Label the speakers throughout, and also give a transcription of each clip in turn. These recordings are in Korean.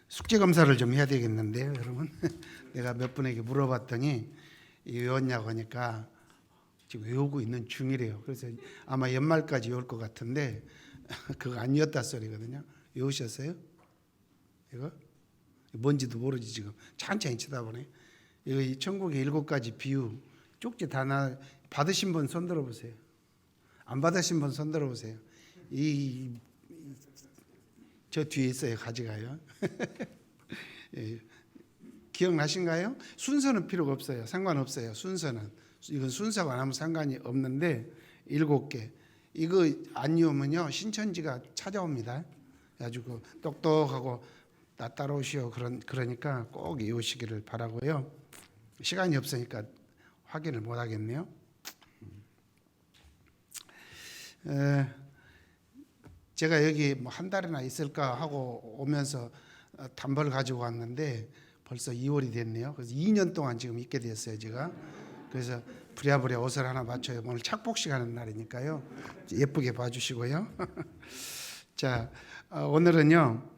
Speaker 1: 숙제 검사를 좀 해야 되겠는데요, 여러분. 내가 몇 분에게 물어봤더니 외웠냐고 하니까 지금 외우고 있는 중이래요. 그래서 아마 연말까지 외울 것 같은데 그거 안 외웠다 소리거든요. 외우셨어요? 이거? 뭔지도 모르지 지금. 천천히 쳐다보네. 이거 이 천국의 7가지 비유 쪽지 다 받으신 분 손 들어보세요. 안 받으신 분 손 들어보세요. 저 뒤에 있어요. 가져가요. 예, 기억나신가요? 순서는 필요가 없어요. 상관없어요. 순서는. 이건 순서가 안 하면 상관이 없는데 7개. 이거 안 외우면요. 신천지가 찾아옵니다. 그래가지고 똑똑하고 나 따라오시오. 그러니까 꼭 외우시기를 바라고요. 시간이 없으니까 확인을 못 하겠네요. 제가 여기 뭐 한 달이나 있을까 하고 오면서 단벌 가지고 왔는데 벌써 2월이 됐네요. 그래서 2년 동안 지금 있게 됐어요, 제가. 그래서 부랴부랴 옷을 하나 맞춰요. 오늘 착복식 하는 날이니까요. 예쁘게 봐주시고요. 자, 오늘은요.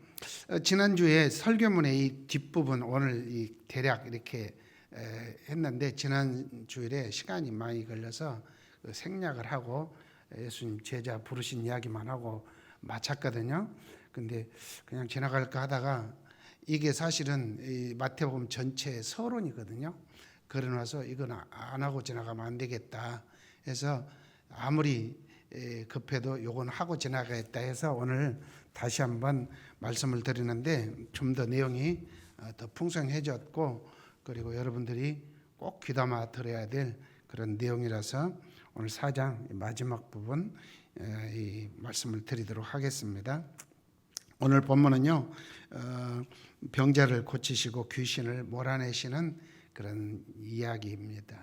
Speaker 1: 지난주에 설교문의 이 뒷부분 오늘 이 대략 이렇게 했는데 지난 주일에 시간이 많이 걸려서 생략을 하고 예수님 제자 부르신 이야기만 하고 마쳤거든요. 근데 그냥 지나갈까 하다가 이게 사실은 이 마태복음 전체의 서론이거든요. 그러나서 이건 안 하고 지나가면 안 되겠다 해서 아무리 급해도 요건 하고 지나가겠다 해서 오늘 다시 한번 말씀을 드리는데 좀 더 내용이 더 풍성해졌고 그리고 여러분들이 꼭 귀담아 들어야 될 그런 내용이라서 오늘 4장 마지막 부분 이 말씀을 드리도록 하겠습니다. 오늘 본문은요 병자를 고치시고 귀신을 몰아내시는 그런 이야기입니다.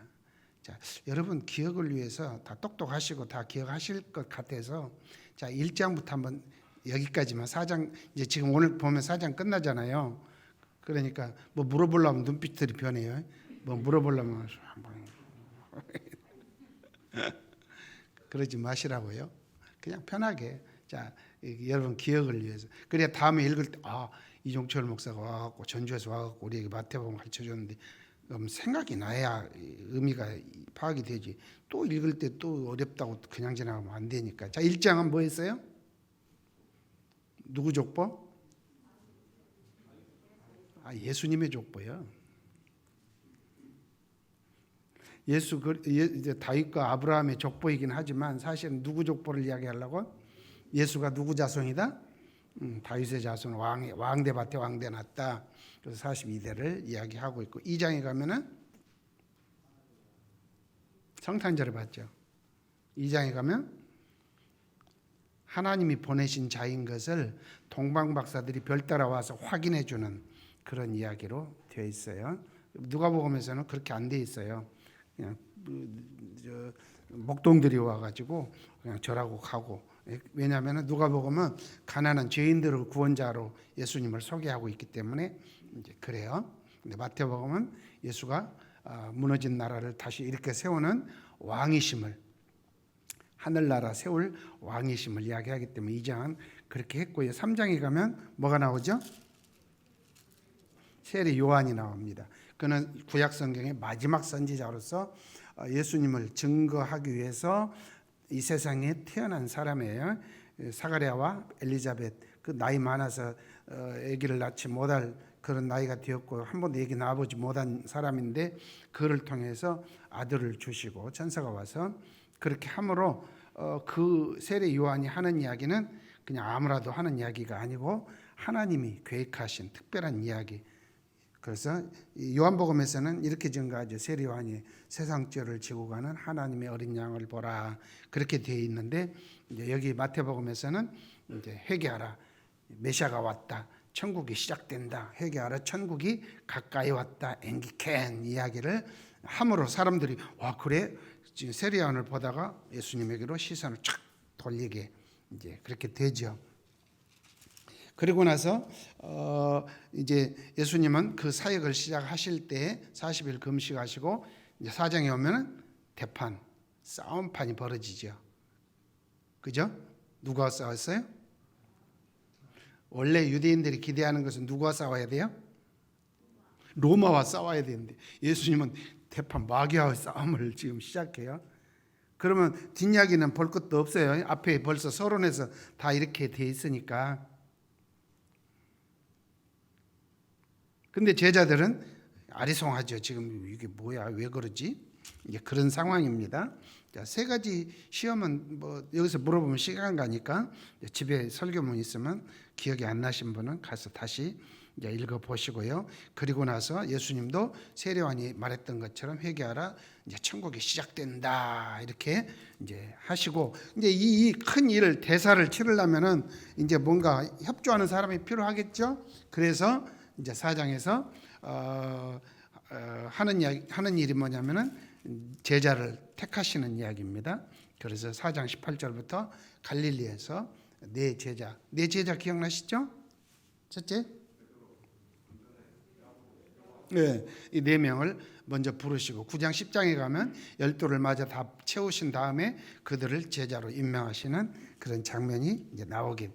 Speaker 1: 자, 여러분 기억을 위해서 다 똑똑하시고 다 기억하실 것 같아서 자 1장부터 한번 여기까지만 4장 이제 지금 오늘 보면 4장 끝나잖아요. 그러니까 뭐 물어보려면 눈빛들이 변해요. 뭐 물어보려면 그러지 마시라고요. 그냥 편하게. 자, 여러분 기억을 위해서. 그래야 다음에 읽을 때 이종철 목사가 와갖고 전주에서 와갖고 우리에게 마태복음 가르쳐줬는데 그럼 생각이 나야 의미가 파악이 되지. 또 읽을 때 또 어렵다고 그냥 지나가면 안 되니까. 자, 1장은 뭐 했어요? 누구 족보? 예수님의 족보요. 다윗과 아브라함의 족보이긴 하지만 사실은 누구 족보를 이야기하려고? 예수가 누구 자손이다? 다윗의 자손 왕대밭에 왕대 났다. 그래서 42대를 이야기하고 있고 2장에 가면은 성탄절을 봤죠. 2장에 가면 하나님이 보내신 자인 것을 동방박사들이 별 따라와서 확인해 주는 그런 이야기로 되어 있어요. 누가복음에서는 그렇게 안 돼 있어요. 그냥 목동들이 와가지고 그냥 절하고 가고. 왜냐하면 누가복음은 가난한 죄인들을 구원자로 예수님을 소개하고 있기 때문에 이제 그래요. 근데 마태복음은 예수가 무너진 나라를 다시 이렇게 세우는 왕이심을 하늘나라 세울 왕이심을 이야기하기 때문에 2장은 그렇게 했고요. 3장에 가면 뭐가 나오죠? 세례 요한이 나옵니다. 그는 구약 성경의 마지막 선지자로서 예수님을 증거하기 위해서 이 세상에 태어난 사람이에요. 사가랴와 엘리자벳 그 나이 많아서 아기를 낳지 못할 그런 나이가 되었고 한 번도 아기 낳아보지 못한 사람인데 그를 통해서 아들을 주시고 천사가 와서 그렇게 함으로 그 세례 요한이 하는 이야기는 그냥 아무라도 하는 이야기가 아니고 하나님이 계획하신 특별한 이야기. 그래서 요한복음에서는 이렇게 증가하죠. 세례 요한이 세상 죄를 지고 가는 하나님의 어린 양을 보라 그렇게 되어 있는데 이제 여기 마태복음에서는 이제 회개하라 메시아가 왔다 천국이 시작된다 회개하라 천국이 가까이 왔다 앵기켄 이야기를 함으로 사람들이 와 그래 세례 요한을 보다가 예수님에게로 시선을 쫙 돌리게 이제 그렇게 되죠. 그리고 나서 이제 예수님은 그 사역을 시작하실 때 40일 금식하시고 이제 4장에 오면은 대판, 싸움판이 벌어지죠. 그죠? 누가 싸웠어요? 원래 유대인들이 기대하는 것은 누구와 싸워야 돼요? 로마와 싸워야 되는데 예수님은 대판 마귀와의 싸움을 지금 시작해요. 그러면 뒷이야기는 볼 것도 없어요. 앞에 벌써 서론에서 다 이렇게 돼 있으니까. 근데 제자들은 아리송하죠. 지금 이게 뭐야? 왜 그러지? 이제 그런 상황입니다. 자, 세 가지 시험은 뭐 여기서 물어보면 시간 가니까 집에 설교문 있으면 기억이 안 나신 분은 가서 다시 이제 읽어 보시고요. 그리고 나서 예수님도 세례요한이 말했던 것처럼 회개하라. 이제 천국이 시작된다. 이렇게 이제 하시고 이제 이 큰 일을 대사를 치르려면은 이제 뭔가 협조하는 사람이 필요하겠죠. 그래서 이제 4장에서 하는 일이 뭐냐면은 제자를 택하시는 이야기입니다. 그래서 4장 18절부터 갈릴리에서 네 제자 기억나시죠? 첫째, 네, 이 네 명을 먼저 부르시고 9장 10장에 가면 12를 마저 다 채우신 다음에 그들을 제자로 임명하시는 그런 장면이 이제 나오게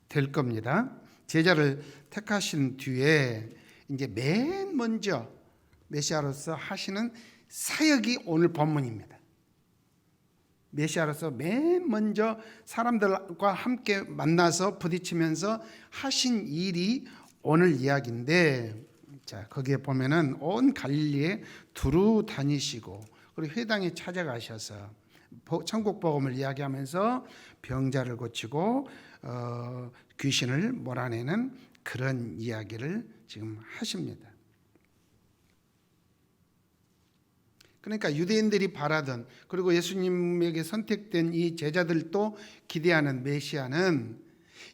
Speaker 1: 될 겁니다. 제자를 택하신 뒤에 이제 맨 먼저 메시아로서 하시는 사역이 오늘 본문입니다. 메시아로서 맨 먼저 사람들과 함께 만나서 부딪히면서 하신 일이 오늘 이야기인데, 자, 거기에 보면은 온 갈릴리에 두루 다니시고 그리고 회당에 찾아가셔서 천국 복음을 이야기하면서 병자를 고치고 귀신을 몰아내는 그런 이야기를 지금 하십니다. 그러니까 유대인들이 바라던, 그리고 예수님에게 선택된 이 제자들도 기대하는 메시아는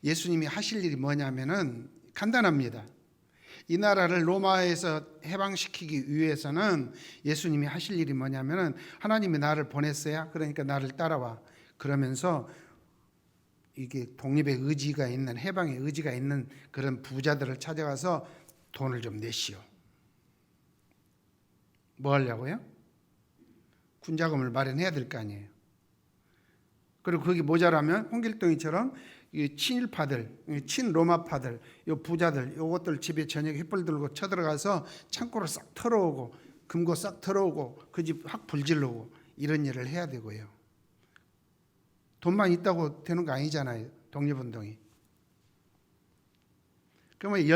Speaker 1: 예수님이 하실 일이 뭐냐면은 간단합니다. 이 나라를 로마에서 해방시키기 위해서는 예수님이 하실 일이 뭐냐면은 하나님이 나를 보냈어야, 그러니까 나를 따라와. 그러면서 이게 독립의 의지가 있는, 해방의 의지가 있는 그런 부자들을 찾아가서 돈을 좀 내시오. 뭐 하려고요? 군자금을 마련해야 될 거 아니에요. 그리고 그게 모자라면 홍길동이처럼 이 친일파들, 친로마파들, 요 부자들, 요것들 집에 저녁에 횃불 들고 쳐들어가서 창고를 싹 털어오고 금고 싹 털어오고 그 집 확 불질르고 이런 일을 해야 되고요. 돈만 있다고 되는 거 아니잖아요. 독립운동이. 그러면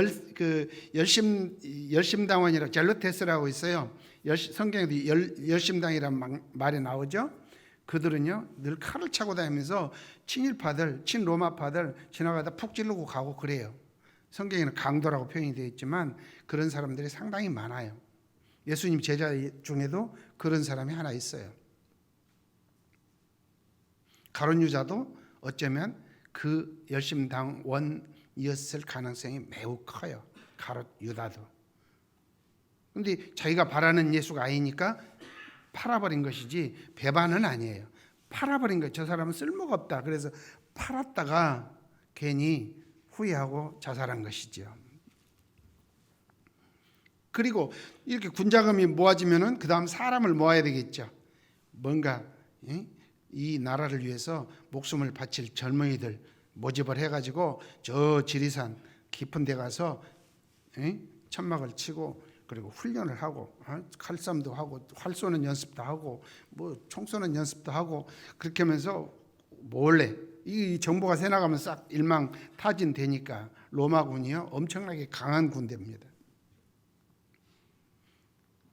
Speaker 1: 열심당원이라고 젤로테스라고 있어요. 성경에도 열심당이라는 말이 나오죠. 그들은요 늘 칼을 차고 다니면서 친일파들, 친로마파들 지나가다 푹 찌르고 가고 그래요. 성경에는 강도라고 표현이 되어 있지만 그런 사람들이 상당히 많아요. 예수님 제자 중에도 그런 사람이 하나 있어요. 가룟 유다도 어쩌면 그 열심당원이었을 가능성이 매우 커요. 가룟 유다도. 그런데 자기가 바라는 예수가 아니니까 팔아버린 것이지 배반은 아니에요. 팔아버린 것, 저 사람은 쓸모가 없다. 그래서 팔았다가 괜히 후회하고 자살한 것이죠. 그리고 이렇게 군자금이 모아지면은 그 다음 사람을 모아야 되겠죠. 뭔가 이 나라를 위해서 목숨을 바칠 젊은이들 모집을 해가지고 저 지리산 깊은 데 가서 천막을 치고 그리고 훈련을 하고 칼싸움도 하고 활 쏘는 연습도 하고 뭐 총 쏘는 연습도 하고 그렇게 하면서 몰래 이 정보가 새나가면 싹 일망타진되니까 로마군이요 엄청나게 강한 군대입니다.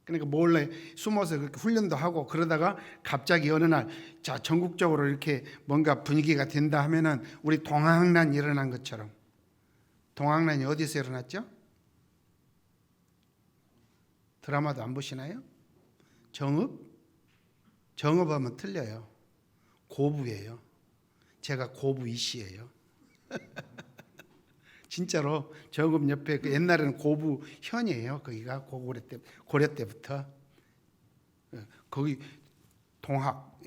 Speaker 1: 그러니까 몰래 숨어서 그렇게 훈련도 하고 그러다가 갑자기 어느 날 자 전국적으로 이렇게 뭔가 분위기가 된다 하면은 우리 동학난이 일어난 것처럼. 동학난이 어디서 일어났죠? 드라마도 안 보시나요? 정읍? 정읍하면 틀려요. 고부예요. 제가 고부 이씨예요. 진짜로 정읍 옆에 그 옛날에는 고부현이에요. 거기가 고려 때부터 거기 동학,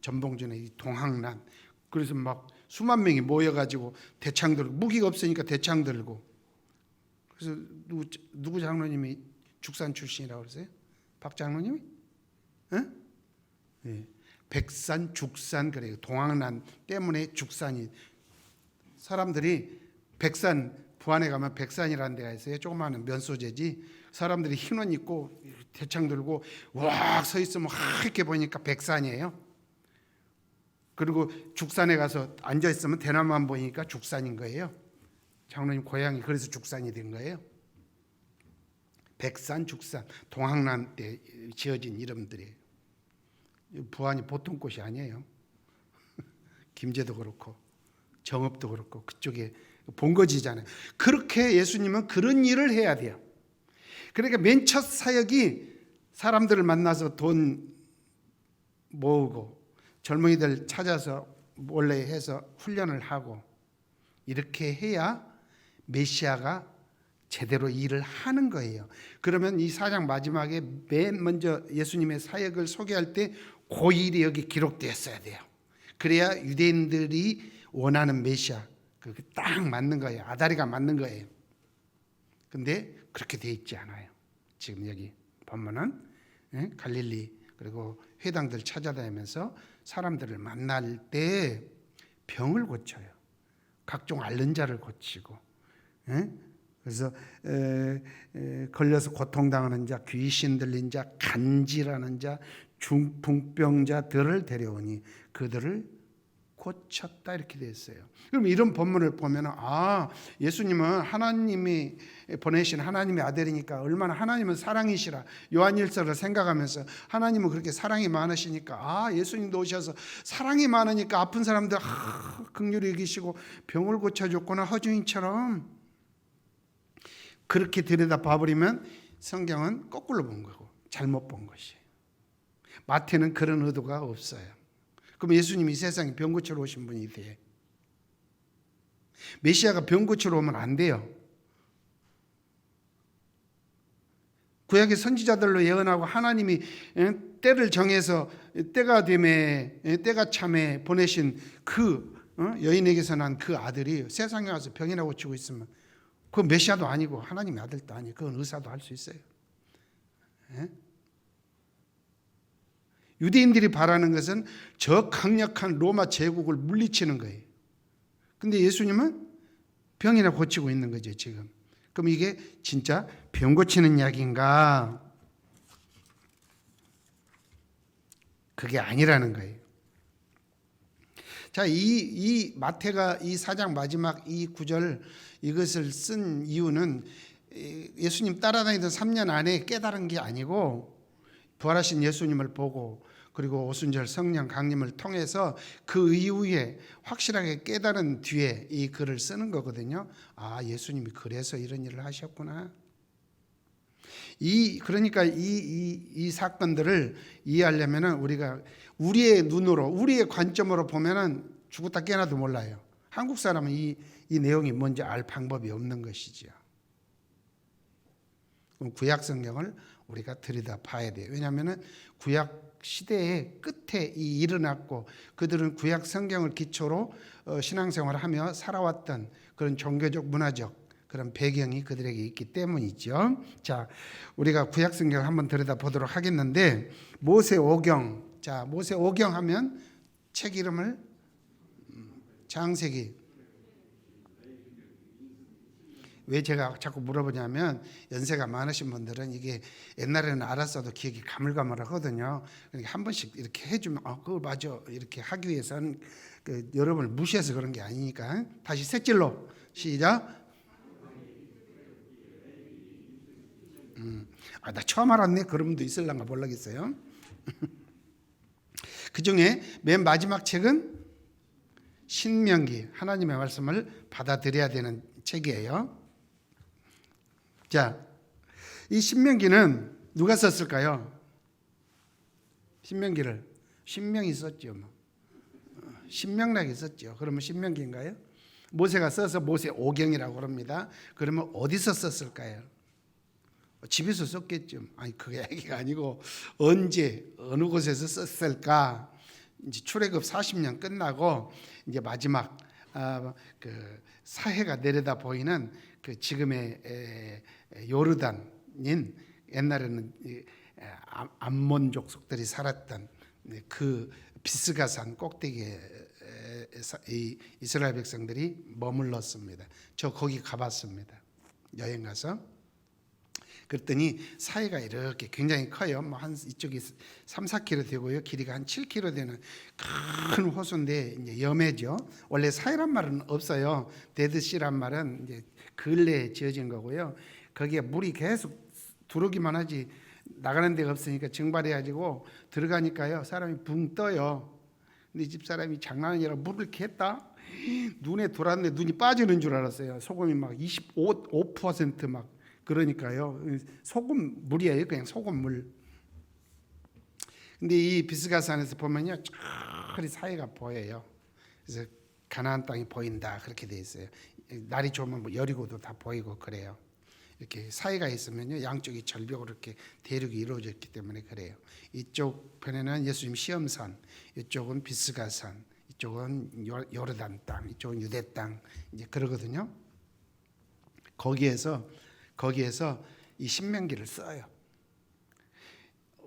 Speaker 1: 전봉준의 동학난. 그래서 막 수만 명이 모여가지고 대창 들고 무기가 없으니까 대창 들고. 그래서 누구 장로님이 죽산 출신이라고 그러세요? 박 장로님이? 네. 백산, 죽산 그래요. 동학난 때문에 죽산이 사람들이 백산, 부안에 가면 백산이라는 데가 있어요. 조그마한 면 소재지. 사람들이 흰 옷 입고 대창 들고 와 서 있으면 이렇게 보니까 백산이에요. 그리고 죽산에 가서 앉아 있으면 대나무만 보이니까 죽산인 거예요. 장로님 고향이 그래서 죽산이 된 거예요. 백산, 죽산, 동학난 때 지어진 이름들이에요. 부안이 보통 곳이 아니에요. 김제도 그렇고 정읍도 그렇고 그쪽에 본거지잖아요. 그렇게 예수님은 그런 일을 해야 돼요. 그러니까 맨 첫 사역이 사람들을 만나서 돈 모으고 젊은이들 찾아서 몰래 해서 훈련을 하고 이렇게 해야 메시아가 제대로 일을 하는 거예요. 그러면 이 4장 마지막에 맨 먼저 예수님의 사역을 소개할 때 그 일이 여기 기록되었어야 돼요. 그래야 유대인들이 원하는 메시아 그렇게 딱 맞는 거예요. 아다리가 맞는 거예요. 근데 그렇게 돼 있지 않아요. 지금 여기 본문은 갈릴리 그리고 회당들 찾아다니면서 사람들을 만날 때 병을 고쳐요. 각종 앓는 자를 고치고 그래서 걸려서 고통당하는 자, 귀신 들린 자, 간질하는 자, 중풍병자들을 데려오니 그들을 고쳤다 이렇게 되어 있어요. 그럼 이런 본문을 보면 예수님은 하나님이 보내신 하나님의 아들이니까 얼마나 하나님은 사랑이시라 요한일서를 생각하면서 하나님은 그렇게 사랑이 많으시니까 예수님도 오셔서 사랑이 많으니까 아픈 사람들 긍휼히 여기시고 병을 고쳐줬구나 허중이처럼 그렇게 들여다 봐버리면 성경은 거꾸로 본 거고 잘못 본 것이에요. 마태는 그런 의도가 없어요. 그럼 예수님이 이 세상에 병 고치러 오신 분이 돼. 메시아가 병 고치러 오면 안 돼요. 구약의 선지자들로 예언하고 하나님이 때를 정해서 때가 됨에 때가 참에 보내신 그 여인에게서 난 그 아들이 세상에 와서 병이나 고치고 있으면 그건 메시아도 아니고 하나님의 아들도 아니에요. 그건 의사도 할 수 있어요. 유대인들이 바라는 것은 저 강력한 로마 제국을 물리치는 거예요. 근데 예수님은 병이나 고치고 있는 거죠 지금. 그럼 이게 진짜 병 고치는 약인가? 그게 아니라는 거예요. 자, 이 마태가 이 4장 마지막 이 구절 이것을 쓴 이유는 예수님 따라다니던 3년 안에 깨달은 게 아니고 부활하신 예수님을 보고 그리고 오순절 성령 강림을 통해서 그 이후에 확실하게 깨달은 뒤에 이 글을 쓰는 거거든요. 예수님이 그래서 이런 일을 하셨구나. 그러니까 이 사건들을 이해하려면은 우리가 우리의 눈으로 우리의 관점으로 보면은 죽었다 깨나도 몰라요. 한국 사람은 이 내용이 뭔지 알 방법이 없는 것이죠. 그럼 구약 성경을 우리가 들여다 봐야 돼요. 왜냐하면은 구약 시대의 끝에 일어났고 그들은 구약 성경을 기초로 신앙생활을 하며 살아왔던 그런 종교적 문화적 그런 배경이 그들에게 있기 때문이죠. 자, 우리가 구약 성경을 한번 들여다 보도록 하겠는데 모세오경. 자, 모세오경 하면 책 이름을 창세기. 왜 제가 자꾸 물어보냐면 연세가 많으신 분들은 이게 옛날에는 알았어도 기억이 가물가물하거든요. 그러니까 한 번씩 이렇게 해주면 그거 맞아 이렇게 하기 위해서는 여러분을 무시해서 그런 게 아니니까. 다시 셋째로 시작. 나 처음 알았네. 그런 분도 있을란가 모르겠어요. 그 중에 맨 마지막 책은 신명기, 하나님의 말씀을 받아들여야 되는 책이에요. 자, 이 신명기는 누가 썼을까요? 신명기를 신명이 썼죠. 신명락이 썼죠. 그러면 신명기인가요? 모세가 써서 모세오경이라고 합니다. 그러면 어디서 썼을까요? 집에서 썼겠죠. 그게 얘기가 아니고 언제 어느 곳에서 썼을까? 이제 출애굽 40년 끝나고 이제 마지막 그 사해가 내려다 보이는 그 지금의 요르단인 옛날에는 암몬 족속들이 살았던 그 비스가산 꼭대기에 이 이스라엘 백성들이 머물렀습니다. 저 거기 가봤습니다. 여행 가서. 그랬더니 사이가 이렇게 굉장히 커요. 뭐 한 이쪽이 3, 4km 되고요. 길이가 한 7km 되는 큰 호수인데 이제 염해죠. 원래 사이란 말은 없어요. 데드시란 말은 이제 근래에 지어진 거고요. 거기에 물이 계속 들어오기만 하지 나가는 데가 없으니까 증발해가지고 들어가니까요. 사람이 붕 떠요. 근데 집 사람이 장난이 아니라 물을 이렇게 했다. 눈에 돌았는데 눈이 빠지는 줄 알았어요. 소금이 막 25% 그러니까요. 소금 물이에요. 그냥 소금 물. 근데 이 비스가산에서 보면요, 쫙 사이가 보여요. 그래서 가나안 땅이 보인다 그렇게 돼 있어요. 날이 좋으면 뭐 여리고도 다 보이고 그래요. 이렇게 사이가 있으면요, 양쪽이 절벽으로 이렇게 대륙이 이루어졌기 때문에 그래요. 이쪽 편에는 예수님 시험산, 이쪽은 비스가산, 이쪽은 요르단 땅, 이쪽은 유대 땅 이제 그러거든요. 거기에서 이 신명기를 써요.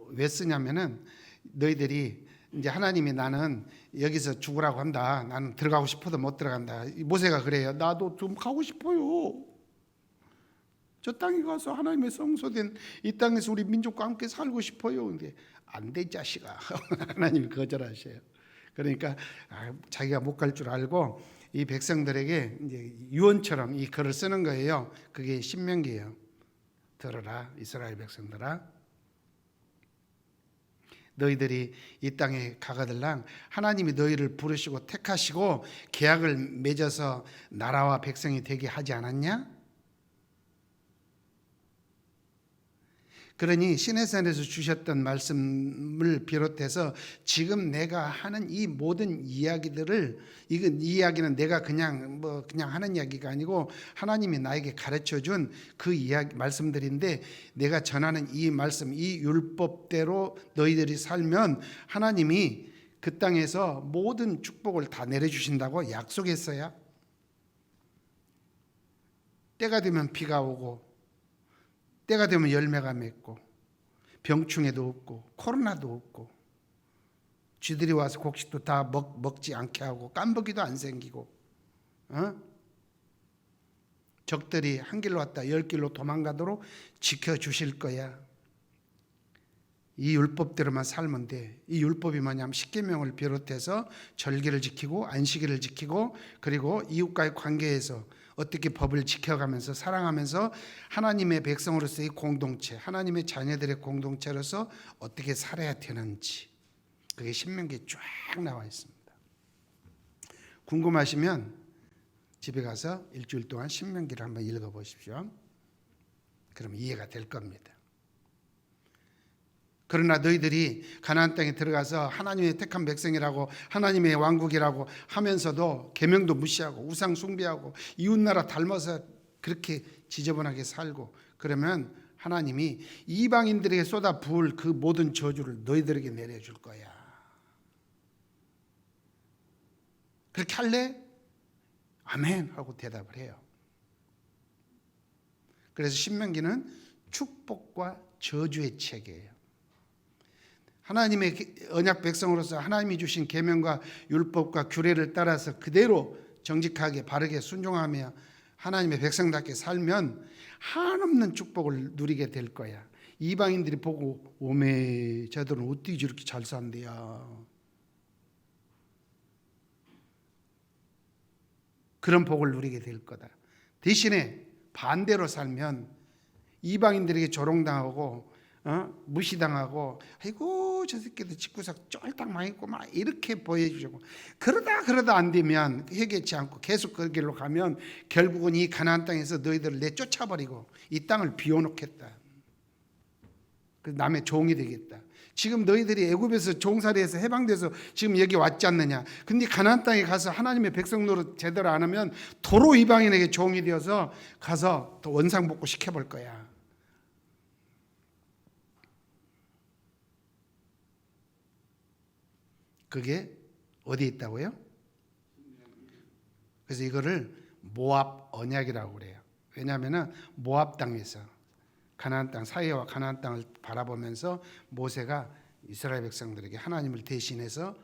Speaker 1: 왜 쓰냐면은 너희들이 이제 하나님이 나는 여기서 죽으라고 한다. 나는 들어가고 싶어도 못 들어간다. 모세가 그래요. 나도 좀 가고 싶어요. 저 땅에 가서 하나님의 성소된 이 땅에서 우리 민족과 함께 살고 싶어요. 근데 안 돼, 자식아. 하나님이 거절하셔요. 그러니까 자기가 못 갈 줄 알고 이 백성들에게 이제 유언처럼 이 글을 쓰는 거예요. 그게 신명기예요. 들어라, 이스라엘 백성들아. 너희들이 이 땅에 가거들랑 하나님이 너희를 부르시고 택하시고 계약을 맺어서 나라와 백성이 되게 하지 않았냐? 그러니 시내산에서 주셨던 말씀을 비롯해서 지금 내가 하는 이 모든 이야기들을 이 이야기는 내가 그냥 하는 이야기가 아니고 하나님이 나에게 가르쳐 준 그 이야기 말씀들인데 내가 전하는 이 말씀 이 율법대로 너희들이 살면 하나님이 그 땅에서 모든 축복을 다 내려 주신다고 약속했어요. 때가 되면 비가 오고 때가 되면 열매가 맺고 병충해도 없고 코로나도 없고 쥐들이 와서 곡식도 다 먹지 않게 하고 깜벅이도 안 생기고 적들이 한 길로 왔다 10길로 도망가도록 지켜주실 거야. 이 율법대로만 살면 돼. 이 율법이 뭐냐면 십계명을 비롯해서 절기를 지키고 안식일을 지키고 그리고 이웃과의 관계에서 어떻게 법을 지켜가면서 사랑하면서 하나님의 백성으로서의 공동체, 하나님의 자녀들의 공동체로서 어떻게 살아야 되는지 그게 신명기에 쫙 나와 있습니다. 궁금하시면 집에 가서 일주일 동안 신명기를 한번 읽어보십시오. 그럼 이해가 될 겁니다. 그러나 너희들이 가나안 땅에 들어가서 하나님의 택한 백성이라고 하나님의 왕국이라고 하면서도 계명도 무시하고 우상 숭배하고 이웃나라 닮아서 그렇게 지저분하게 살고 그러면 하나님이 이방인들에게 쏟아 부을 그 모든 저주를 너희들에게 내려줄 거야. 그렇게 할래? 아멘 하고 대답을 해요. 그래서 신명기는 축복과 저주의 책이에요. 하나님의 언약 백성으로서 하나님이 주신 계명과 율법과 규례를 따라서 그대로 정직하게 바르게 순종하며 하나님의 백성답게 살면 한없는 축복을 누리게 될 거야. 이방인들이 보고 오메 저들은 어떻게 저렇게 잘 산대야. 그런 복을 누리게 될 거다. 대신에 반대로 살면 이방인들에게 조롱당하고 무시당하고 아이고 저 새끼들 집구석 쫄딱 망했고 막 이렇게 보여주고 그러다 안 되면 회개치 않고 계속 그 길로 가면 결국은 이 가나안 땅에서 너희들을 내쫓아버리고 이 땅을 비워놓겠다. 그 남의 종이 되겠다. 지금 너희들이 애굽에서 종살이에서 해방돼서 지금 여기 왔지 않느냐. 근데 가나안 땅에 가서 하나님의 백성 노릇 제대로 안 하면 도로 이방인에게 종이 되어서 가서 또 원상복구 시켜볼 거야. 그게 어디에 있다고요? 그래서 이거를 모압 언약이라고 그래요. 왜냐하면 모압 땅에서 가나안 땅 사이와 가나안 땅을 바라보면서 모세가 이스라엘 백성들에게 하나님을 대신해서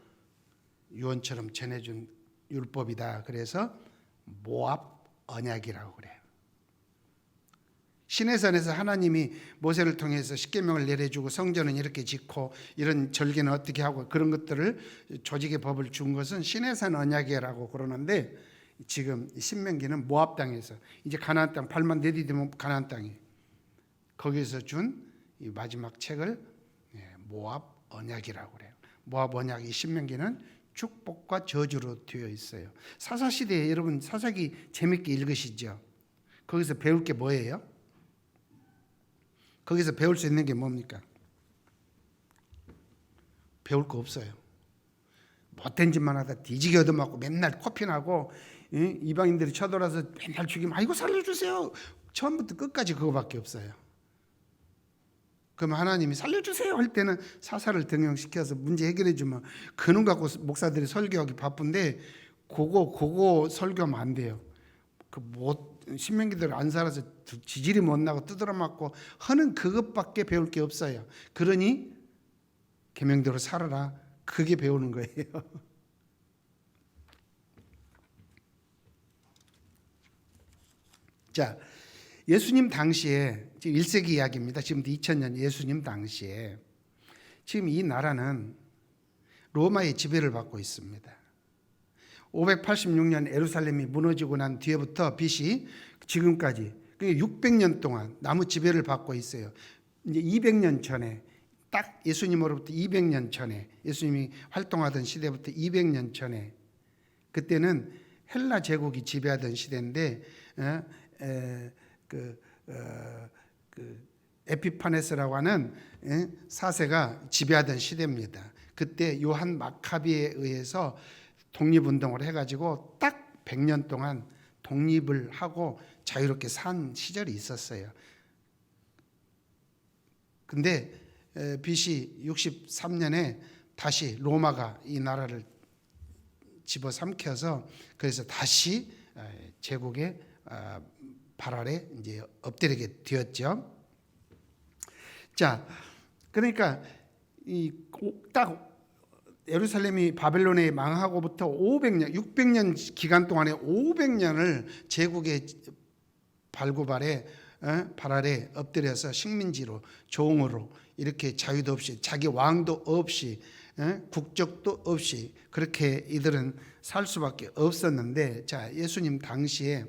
Speaker 1: 유언처럼 전해준 율법이다. 그래서 모압 언약이라고 그래요. 시내산에서 하나님이 모세를 통해서 십계명을 내려주고 성전은 이렇게 짓고 이런 절기는 어떻게 하고 그런 것들을 조직의 법을 준 것은 시내산 언약이라고 그러는데, 지금 신명기는 모압 땅에서 이제 가나안 땅 발만 내디디면 가나안 땅이 거기서 준 이 마지막 책을 모압 언약이라고 그래요. 모압 언약, 이 신명기는 축복과 저주로 되어 있어요. 사사시대에 여러분 사사기 재밌게 읽으시죠? 거기서 배울 게 뭐예요? 거기서 배울 수 있는 게 뭡니까? 배울 거 없어요. 못된 짓만 하다 뒤지게 얻어맞고 맨날 코피나고 이방인들이 쳐들어와서 맨날 죽이면 아이고 살려주세요. 처음부터 끝까지 그거밖에 없어요. 그럼 하나님이 살려주세요 할 때는 사사를 등용시켜서 문제 해결해 주면 그놈 갖고 목사들이 설교하기 바쁜데 그거 설교하면 안 돼요. 신명기대로 안 살아서 지질이 못 나고 두드러 맞고 하는 그것밖에 배울 게 없어요. 그러니 계명대로 살아라. 그게 배우는 거예요. 자, 예수님 당시에, 지금 1세기 이야기입니다. 지금도 2000년 예수님 당시에 지금 이 나라는 로마의 지배를 받고 있습니다. 586년 예루살렘이 무너지고 난 뒤에부터 BC 지금까지 600년 동안 나무 지배를 받고 있어요. 이제 200년 전에, 딱 예수님으로부터 200년 전에, 예수님이 활동하던 시대부터 200년 전에, 그때는 헬라 제국이 지배하던 시대인데 에피파네스라고 하는 사세가 지배하던 시대입니다. 그때 요한 마카비에 의해서 독립운동을 해가지고 딱 100년 동안 독립을 하고 자유롭게 산 시절이 있었어요. 근데 BC 63년에 다시 로마가 이 나라를 집어삼켜서 그래서 다시 제국의 발 아래 이제 엎드리게 되었죠. 자, 그러니까 딱 예루살렘이 바벨론에 망하고부터 500년, 600년 기간 동안에 500년을 제국의 발구발에 발 아래 엎드려서 식민지로, 종으로 이렇게 자유도 없이, 자기 왕도 없이, 국적도 없이 그렇게 이들은 살 수밖에 없었는데, 자, 예수님 당시에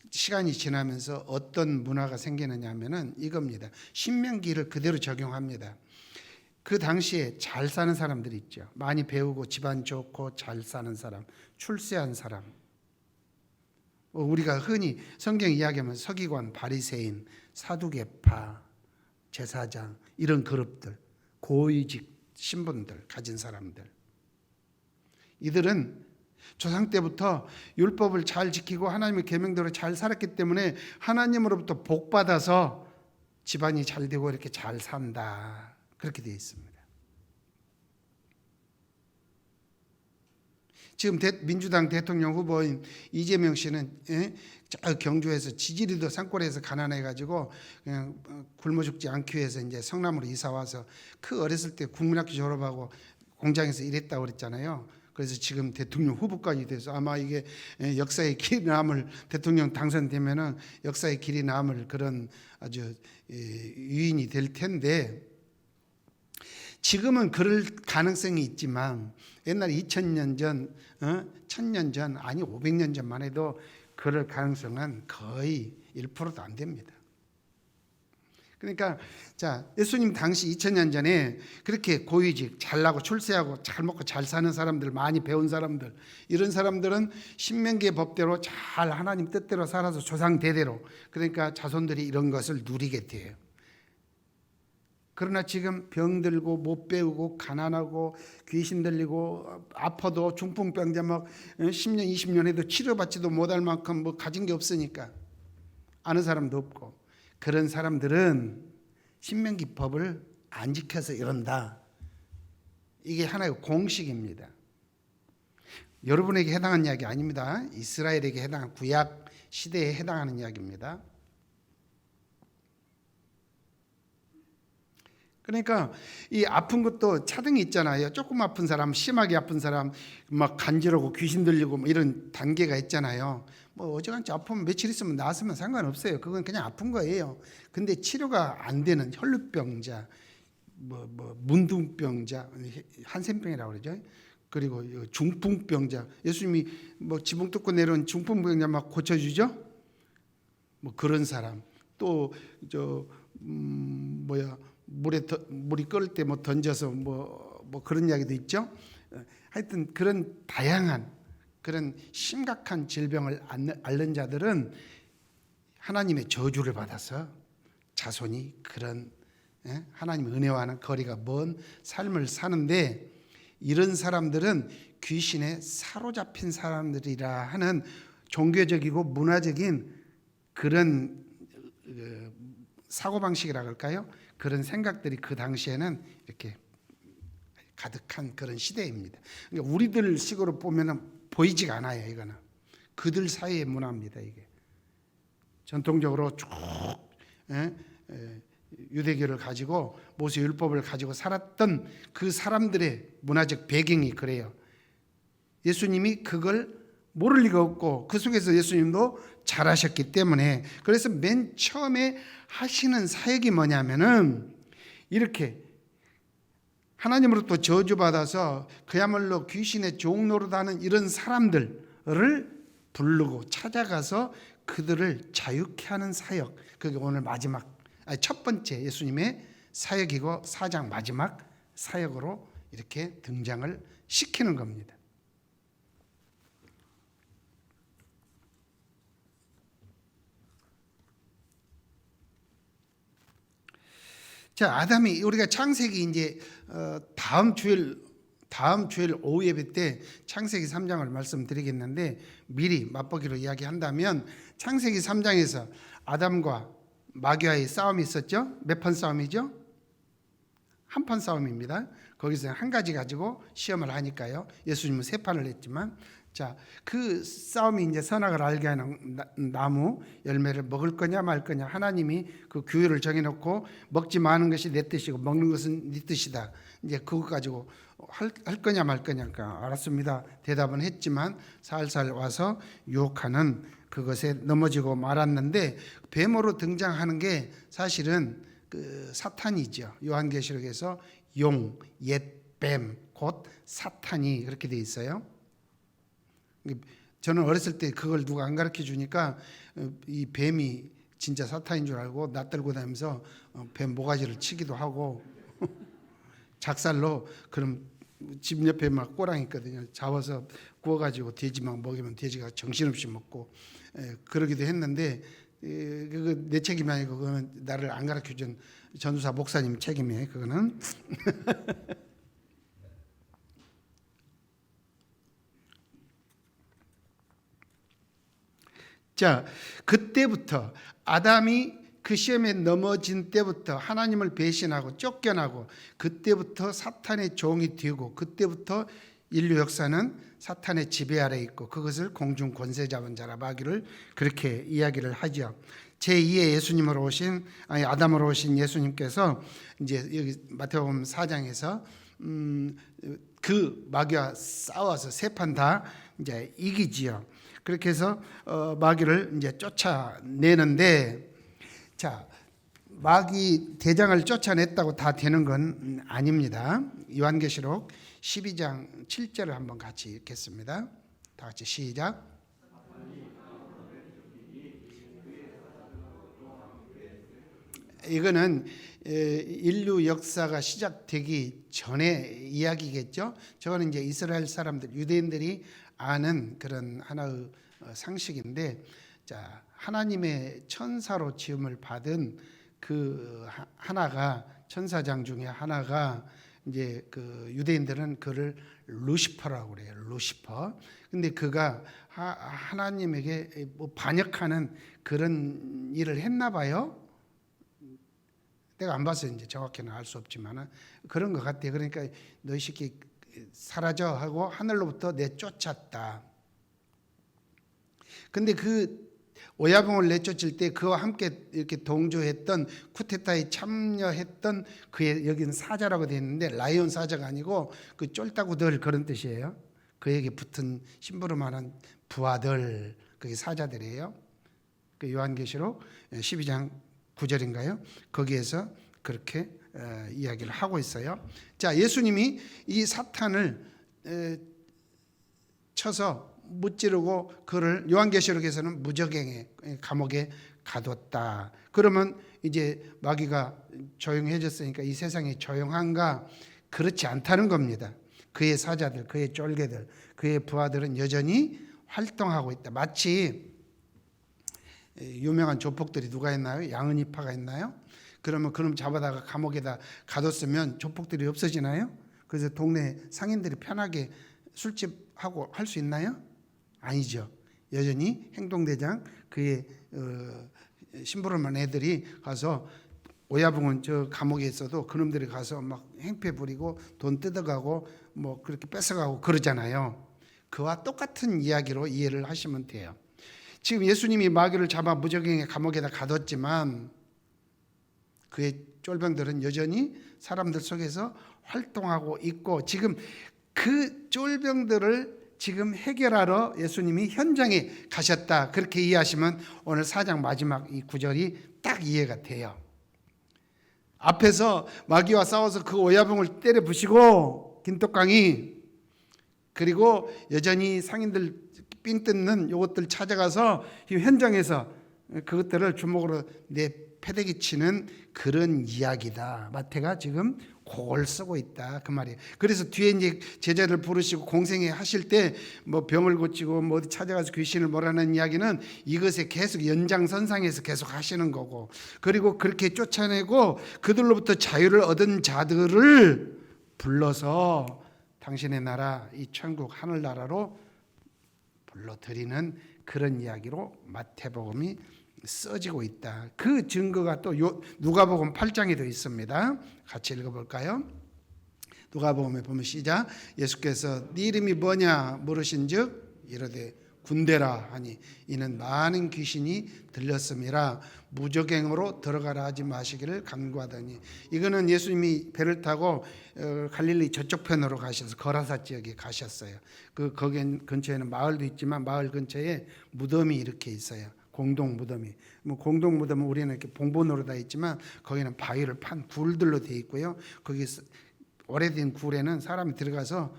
Speaker 1: 시간이 지나면서 어떤 문화가 생기느냐 하면은 이겁니다. 신명기를 그대로 적용합니다. 그 당시에 잘 사는 사람들이 있죠. 많이 배우고 집안 좋고 잘 사는 사람, 출세한 사람. 우리가 흔히 성경 이야기하면 서기관, 바리새인, 사두개파, 제사장 이런 그룹들, 고위직 신분들 가진 사람들. 이들은 조상 때부터 율법을 잘 지키고 하나님의 계명대로 잘 살았기 때문에 하나님으로부터 복 받아서 집안이 잘 되고 이렇게 잘 산다. 그렇게 되어 있습니다. 지금 민주당 대통령 후보인 이재명 씨는 경주에서 지지리도 산골에서 가난해가지고 그냥 굶어 죽지 않기 위해서 이제 성남으로 이사 와서 그 어렸을 때 국민학교 졸업하고 공장에서 일했다고 그랬잖아요. 그래서 지금 대통령 후보까지 돼서 아마 이게 역사의 길이 남을, 대통령 당선되면은 역사의 길이 남을 그런 아주 유인이 될 텐데, 지금은 그럴 가능성이 있지만 옛날 2000년 전, 1000년 전, 아니 500년 전만 해도 그럴 가능성은 거의 1%도 안 됩니다. 그러니까 자, 예수님 당시 2000년 전에 그렇게 고위직, 잘나고 출세하고 잘 먹고 잘 사는 사람들, 많이 배운 사람들, 이런 사람들은 신명기의 법대로 잘 하나님 뜻대로 살아서 조상 대대로, 그러니까 자손들이 이런 것을 누리게 돼요. 그러나 지금 병들고 못 배우고 가난하고 귀신 들리고 아파도 중풍병자 막 10년 20년 해도 치료받지도 못할 만큼 뭐 가진 게 없으니까 아는 사람도 없고, 그런 사람들은 신명기 법을 안 지켜서 이런다. 이게 하나의 공식입니다. 여러분에게 해당하는 이야기 아닙니다. 이스라엘에게 해당한 구약 시대에 해당하는 이야기입니다. 그러니까 이 아픈 것도 차등이 있잖아요. 조금 아픈 사람, 심하게 아픈 사람, 막 간지러고 귀신 들리고 뭐 이런 단계가 있잖아요. 뭐 어지간치 아프면 며칠 있으면 나았으면 상관없어요. 그건 그냥 아픈 거예요. 근데 치료가 안 되는 혈루병자, 문둥병자, 한센병이라고 그러죠. 그리고 중풍병자, 예수님이 뭐 지붕 뚫고 내려온 중풍병자 막 고쳐주죠. 뭐 그런 사람, 또 물이 끓을 때 뭐 던져서 뭐 그런 이야기도 있죠. 하여튼 그런 다양한 그런 심각한 질병을 앓는 자들은 하나님의 저주를 받아서 자손이 그런 하나님의 은혜와는 거리가 먼 삶을 사는데, 이런 사람들은 귀신에 사로잡힌 사람들이라 하는 종교적이고 문화적인 그런 사고방식이라고 할까요? 그런 생각들이 그 당시에는 이렇게 가득한 그런 시대입니다. 그러니까 우리들 식으로 보면은 보이지가 않아요. 이거는 그들 사이의 문화입니다. 이게 전통적으로 쭉 유대교를 가지고 모세 율법을 가지고 살았던 그 사람들의 문화적 배경이 그래요. 예수님이 그걸 모를 리가 없고 그 속에서 예수님도 잘하셨기 때문에, 그래서 맨 처음에 하시는 사역이 뭐냐면은 이렇게 하나님으로부터 저주받아서 그야말로 귀신의 종노릇하는 이런 사람들을 부르고 찾아가서 그들을 자유케 하는 사역, 그게 오늘 첫 번째 예수님의 사역이고 4장 마지막 사역으로 이렇게 등장을 시키는 겁니다. 자, 아담이 우리가 창세기 이제 다음 주일 오후 예배 때 창세기 3장을 말씀드리겠는데, 미리 맛보기로 이야기한다면 창세기 3장에서 아담과 마귀와의 싸움이 있었죠. 몇 판 싸움이죠? 한 판 싸움입니다. 거기서 한 가지 가지고 시험을 하니까요. 예수님은 3판을 했지만, 자, 그 싸움이 이제 선악을 알게 하는 나무 열매를 먹을 거냐 말 거냐, 하나님이 그 규율을 정해놓고 먹지 마는 것이 내 뜻이고 먹는 것은 네 뜻이다. 이제 그거 가지고 할 거냐 말 거냐니까 알았습니다. 대답은 했지만 살살 와서 유혹하는 그것에 넘어지고 말았는데, 뱀으로 등장하는 게 사실은 그 사탄이죠. 요한계시록에서 용, 옛 뱀, 곧 사탄이 그렇게 돼 있어요. 저는 어렸을 때 그걸 누가 안 가르쳐 주니까 이 뱀이 진짜 사탄인 줄 알고 낯들고 다니면서 뱀 모가지를 치기도 하고 작살로, 그럼 집 옆에 막 꼬랑 있거든요. 잡아서 구워가지고 돼지 막 먹이면 돼지가 정신없이 먹고 그러기도 했는데, 그거 내 책임이 아니고 그거는 나를 안 가르쳐 준 전도사 목사님 책임이에요. 그거는. 자, 그때부터 아담이 그 시험에 넘어진 때부터 하나님을 배신하고 쫓겨나고, 그때부터 사탄의 종이 되고, 그때부터 인류 역사는 사탄의 지배 아래 있고 그것을 공중 권세 잡은 자라 마귀를 그렇게 이야기를 하죠. 제2의 예수님으로 오신, 아담으로 오신 예수님께서 이제 여기 마태복음 4장에서 그 마귀와 싸워서 3판 다 이제 이기지요. 그렇게 해서 마귀를 이제 쫓아내는데, 자, 마귀 대장을 쫓아냈다고 다 되는 건 아닙니다. 요한계시록 12장 7절을 한번 같이 읽겠습니다. 다 같이 시작. 이거는 인류 역사가 시작되기 전의 이야기겠죠. 저거는 이제 이스라엘 사람들, 유대인들이 아는 그런 하나의 상식인데, 자, 하나님의 천사로 지음을 받은 그 하나가, 천사장 중에 하나가 이제 그 유대인들은 그를 루시퍼라고 그래요. 루시퍼. 근데 그가 하나님에게 뭐 반역하는 그런 일을 했나 봐요. 내가 안 봐서 이제 정확히는 알 수 없지만은 그런 것 같아요. 그러니까 너희 새끼 사라져 하고 하늘로부터 내쫓았다. 근데 그 오야붕을 내쫓을 때 그와 함께 이렇게 동조했던 쿠데타에 참여했던 그의 여기는 사자라고 되어 있는데 라이온 사자가 아니고 그 쫄따구들 그런 뜻이에요. 그에게 붙은 심부름하는 부하들 그게 사자들이에요. 그 요한계시록 12장 9절인가요? 거기에서 그렇게 이야기를 하고 있어요. 자, 예수님이 이 사탄을 쳐서 무찌르고 그를 요한계시록에서는 무적행에 감옥에 가뒀다. 그러면 이제 마귀가 조용해졌으니까 이 세상이 조용한가? 그렇지 않다는 겁니다. 그의 사자들, 그의 쫄개들, 그의 부하들은 여전히 활동하고 있다. 마치 유명한 조폭들이 누가 있나요? 양은이파가 있나요? 그러면 그놈 잡아다가 감옥에다 가뒀으면 조폭들이 없어지나요? 그래서 동네 상인들이 편하게 술집하고 할 수 있나요? 아니죠. 여전히 행동대장 그의 심부름한 애들이 가서 오야붕은 저 감옥에 있어도 그놈들이 가서 막 행패 부리고 돈 뜯어가고 뭐 그렇게 뺏어가고 그러잖아요. 그와 똑같은 이야기로 이해를 하시면 돼요. 지금 예수님이 마귀를 잡아 무적행의 감옥에다 가뒀지만 그의 쫄병들은 여전히 사람들 속에서 활동하고 있고 지금 그 쫄병들을 지금 해결하러 예수님이 현장에 가셨다. 그렇게 이해하시면 오늘 4장 마지막 이 구절이 딱 이해가 돼요. 앞에서 마귀와 싸워서 그 오야붕을 때려 부시고 긴똑강이 그리고 여전히 상인들 삥 뜯는 요것들 찾아가서 이 현장에서 그것들을 주먹으로 패대기 치는 그런 이야기다. 마태가 지금 그걸 쓰고 있다 그 말이에요. 그래서 뒤에 이제 제자들 부르시고 공생회 하실 때 뭐 병을 고치고 뭐 어디 찾아가서 귀신을 몰아내는 이야기는 이것에 계속 연장선상에서 계속 하시는 거고, 그리고 그렇게 쫓아내고 그들로부터 자유를 얻은 자들을 불러서 당신의 나라 이 천국 하늘나라로 불러들이는 그런 이야기로 마태복음이 써지고 있다. 그 증거가 또 누가복음 8장에도 있습니다. 같이 읽어볼까요? 누가복음에 보면 시작. 예수께서 네 이름이 뭐냐 물으신즉 이르되 군대라 하니 이는 많은 귀신이 들렸음이라 무적행으로 들어가라 하지 마시기를 간구하더니, 이거는 예수님이 배를 타고 갈릴리 저쪽 편으로 가셔서 거라사 지역에 가셨어요. 거기 근처에는 마을도 있지만 마을 근처에 무덤이 이렇게 있어요. 공동 무덤이. 뭐 공동 무덤은 우리는 이렇게 봉본으로 다 있지만 거기는 바위를 판 굴들로 돼 있고요. 거기 오래된 굴에는 사람이 들어가서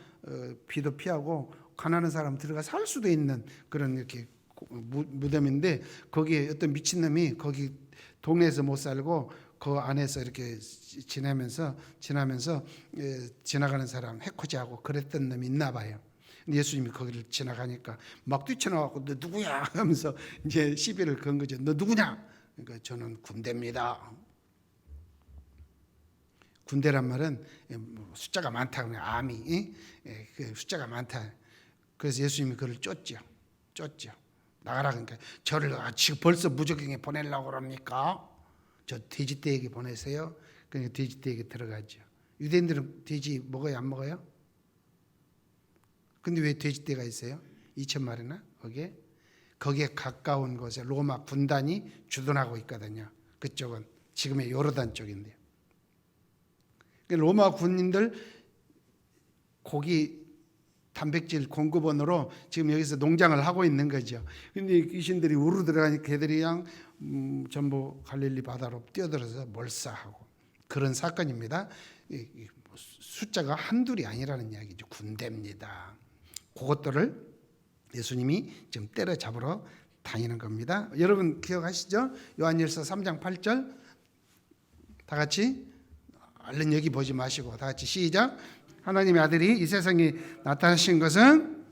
Speaker 1: 비도 피하고 가난한 사람 들어가 살 수도 있는 그런 이렇게 무덤인데, 거기에 어떤 미친놈이 거기 동네에서 못 살고 그 안에서 이렇게 지나면서 지나가는 사람 해코지하고 그랬던 놈이 있나 봐요. 예수님이 거기를 지나가니까 막 뛰쳐나와서 너 누구야 하면서 이제 시비를 건 거죠. 너 누구냐? 그러니까 저는 군대입니다. 군대란 말은 숫자가 많다, 그냥 아미, 그 숫자가 많다. 그래서 예수님이 그를 쫓죠. 나가라. 그러니까 저를 지금 벌써 무적행에 보내려고 그럽니까? 저 돼지떼에게 보내세요. 그러니까 돼지떼에게 들어가죠. 유대인들은 돼지 먹어요, 안 먹어요? 근데 왜 돼지떼가 있어요? 2,000마리나 거기에 가까운 곳에 로마 군단이 주둔하고 있거든요. 그쪽은 지금의 요르단 쪽인데요. 로마 군인들 고기 단백질 공급원으로 지금 여기서 농장을 하고 있는 거죠. 근데 귀신들이 우르르 들어가니까 걔들이 그냥 전부 갈릴리 바다로 뛰어들어서 몰사하고 그런 사건입니다. 숫자가 한둘이 아니라는 이야기죠. 군대입니다. 그것들을 예수님이 지금 때려잡으러 다니는 겁니다. 여러분 기억하시죠? 요한일서 3장 8절 다 같이 얼른 여기 보지 마시고 다 같이 시작. 하나님의 아들이 이 세상에 나타나신 것은